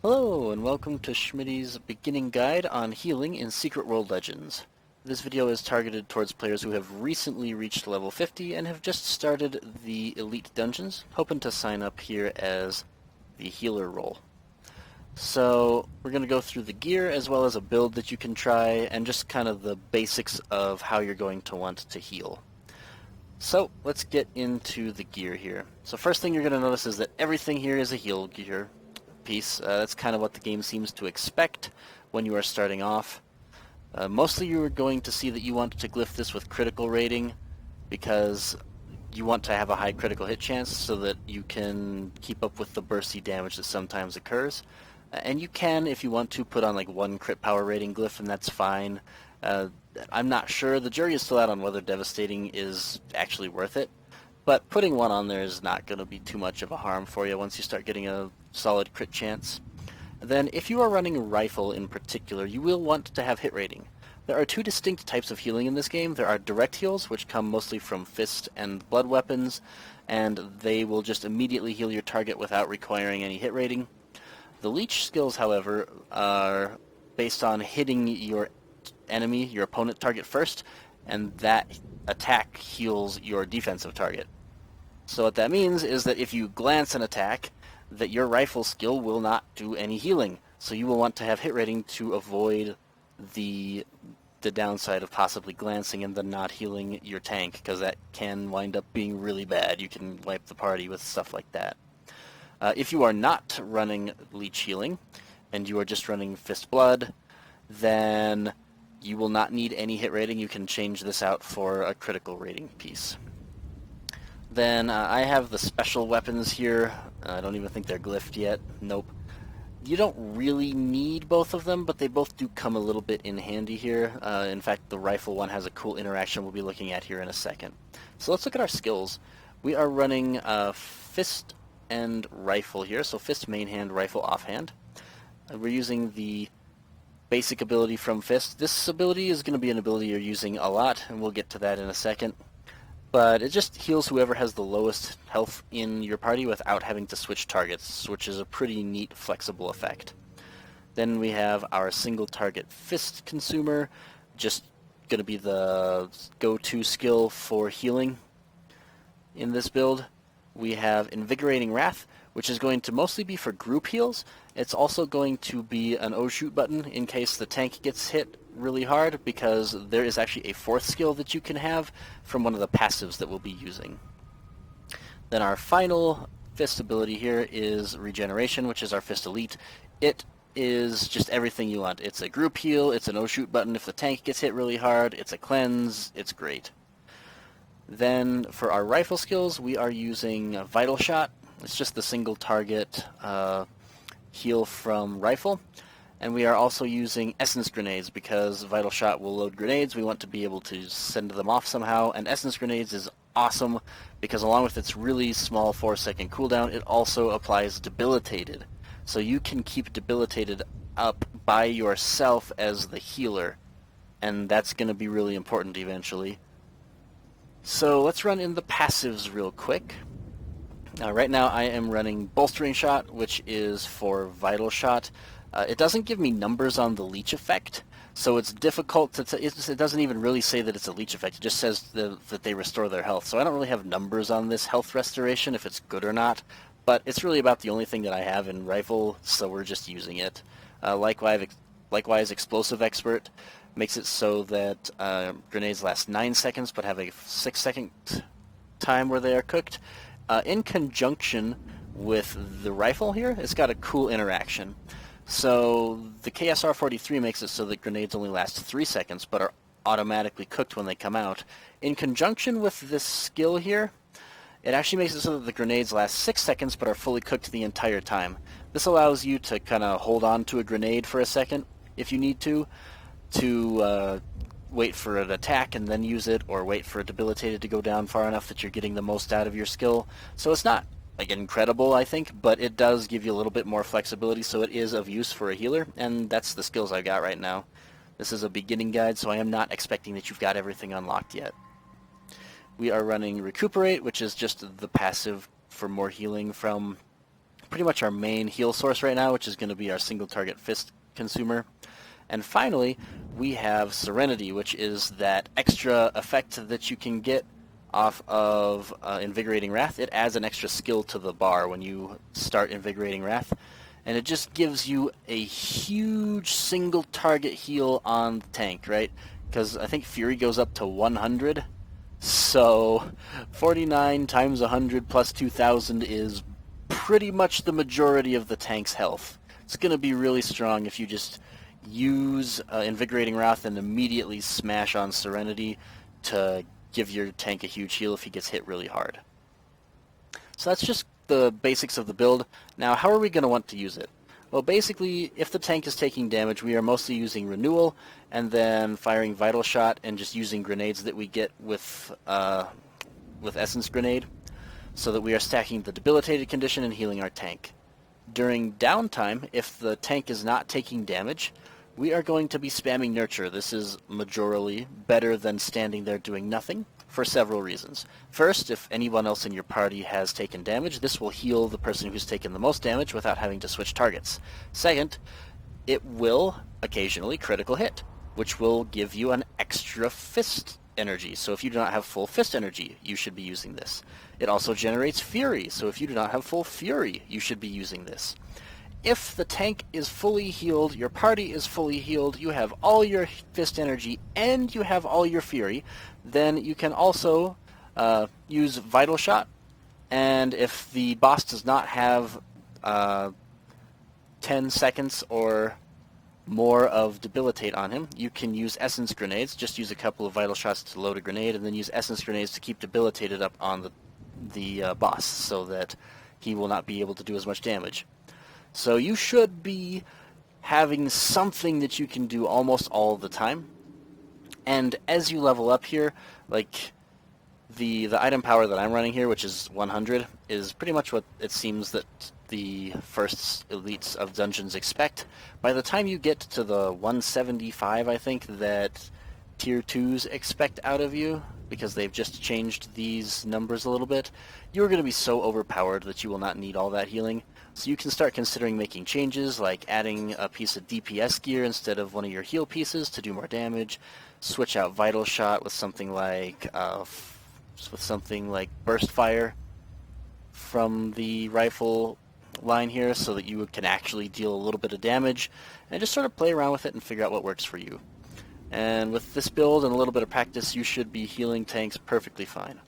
Hello and welcome to Schmidy's beginning guide on healing in Secret World Legends. This video is targeted towards players who have recently reached level 50 and have just started the Elite Dungeons, hoping to sign up here as the healer role. So we're going to go through the gear as well as a build that you can try and just kind of the basics of how you're going to want to heal. So let's get into the gear here. So first thing you're going to notice is that everything here is a heal gear piece. That's kind of what the game seems to expect when you are starting off. Mostly you are going to see that you want to glyph this with critical rating because you want to have a high critical hit chance so that you can keep up with the bursty damage that sometimes occurs. And you can, if you want to, put on like one crit power rating glyph and that's fine. I'm not sure. The jury is still out on whether devastating is actually worth it. But putting one on there is not going to be too much of a harm for you once you start getting a solid crit chance. Then if you are running rifle in particular, you will want to have hit rating. There are two distinct types of healing in this game. There are direct heals, which come mostly from fist and blood weapons, and they will just immediately heal your target without requiring any hit rating. The leech skills, however, are based on hitting your enemy, your opponent target first, and that attack heals your defensive target. So what that means is that if you glance an attack, that your rifle skill will not do any healing. So you will want to have hit rating to avoid the downside of possibly glancing and then not healing your tank, because that can wind up being really bad. You can wipe the party with stuff like that. If you are not running leech healing, and you are just running fist blood, then you will not need any hit rating. You can change this out for a critical rating piece. Then I have the special weapons here. I don't even think they're glyphed yet. Nope. You don't really need both of them, but they both do come a little bit in handy here. In fact, the rifle one has a cool interaction we'll be looking at here in a second. So let's look at our skills. We are running fist and rifle here, so fist main hand, rifle offhand. We're using the basic ability from fist. This ability is going to be an ability you're using a lot, and we'll get to that in a second. But it just heals whoever has the lowest health in your party without having to switch targets, which is a pretty neat, flexible effect. Then we have our single target fist consumer, just going to be the go-to skill for healing in this build. We have Invigorating Wrath, which is going to mostly be for group heals. It's also going to be an oh-shoot button in case the tank gets hit really hard, because there is actually a fourth skill that you can have from one of the passives that we'll be using. Then our final fist ability here is Regeneration, which is our fist elite. It is just everything you want. It's a group heal, it's an oh-shoot button if the tank gets hit really hard, it's a cleanse, it's great. Then for our rifle skills, we are using Vital Shot. It's just the single target heal from rifle. And we are also using Essence Grenades because Vital Shot will load grenades. We want to be able to send them off somehow. And Essence Grenades is awesome because along with its really small 4-second cooldown, it also applies Debilitated. So you can keep Debilitated up by yourself as the healer. And that's going to be really important eventually. So let's run in the passives real quick. Right now I am running Bolstering Shot, which is for Vital Shot. It doesn't give me numbers on the leech effect, so it's difficult to it doesn't even really say that it's a leech effect. It just says that they restore their health. So I don't really have numbers on this health restoration, if it's good or not, but it's really about the only thing that I have in rifle, so we're just using it. Likewise, Explosive Expert makes it so that grenades last 9 seconds but have a 6-second time where they are cooked. In conjunction with the rifle here, it's got a cool interaction. So the KSR-43 makes it so that grenades only last 3 seconds but are automatically cooked when they come out. In conjunction with this skill here, it actually makes it so that the grenades last 6 seconds but are fully cooked the entire time. This allows you to kind of hold on to a grenade for a second if you need to wait for an attack and then use it, or wait for a debilitated to go down far enough that you're getting the most out of your skill. So it's not like incredible, I think, but it does give you a little bit more flexibility, so it is of use for a healer, and that's the skills I've got right now. This is a beginning guide, so I am not expecting that you've got everything unlocked yet. We are running Recuperate, which is just the passive for more healing from pretty much our main heal source right now, which is going to be our single target fist consumer. And finally, we have Serenity, which is that extra effect that you can get off of Invigorating Wrath. It adds an extra skill to the bar when you start Invigorating Wrath, and it just gives you a huge single target heal on the tank, right? Because I think Fury goes up to 100, so 49 times 100 plus 2,000 is pretty much the majority of the tank's health. It's going to be really strong if you just use Invigorating Wrath and immediately smash on Serenity to give your tank a huge heal if he gets hit really hard. So that's just the basics of the build. Now, how are we going to want to use it? Well, basically, if the tank is taking damage, we are mostly using Renewal and then firing Vital Shot and just using grenades that we get with Essence Grenade, so that we are stacking the debilitated condition and healing our tank. During downtime, if the tank is not taking damage, we are going to be spamming Nurture. This is majorly better than standing there doing nothing for several reasons. First, if anyone else in your party has taken damage, this will heal the person who's taken the most damage without having to switch targets. Second, it will occasionally critical hit, which will give you an extra fist energy. So if you do not have full fist energy, you should be using this. It also generates Fury, so if you do not have full Fury, you should be using this. If the tank is fully healed, your party is fully healed, you have all your fist energy, and you have all your Fury, then you can also use Vital Shot. And if the boss does not have 10 seconds or more of Debilitate on him, you can use Essence Grenades. Just use a couple of Vital Shots to load a grenade, and then use Essence Grenades to keep Debilitated up on the boss, so that he will not be able to do as much damage. So you should be having something that you can do almost all the time. And as you level up here, like the item power that I'm running here, which is 100, is pretty much what it seems that the first elites of dungeons expect. By the time you get to the 175, I think, that tier 2s expect out of you, because they've just changed these numbers a little bit, you're going to be so overpowered that you will not need all that healing. So you can start considering making changes, like adding a piece of DPS gear instead of one of your heal pieces to do more damage. Switch out Vital Shot with something like Burst Fire from the rifle line here, so that you can actually deal a little bit of damage, and just sort of play around with it and figure out what works for you. And with this build and a little bit of practice, you should be healing tanks perfectly fine.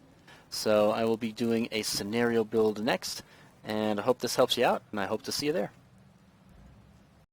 So I will be doing a scenario build next, and I hope this helps you out, and I hope to see you there.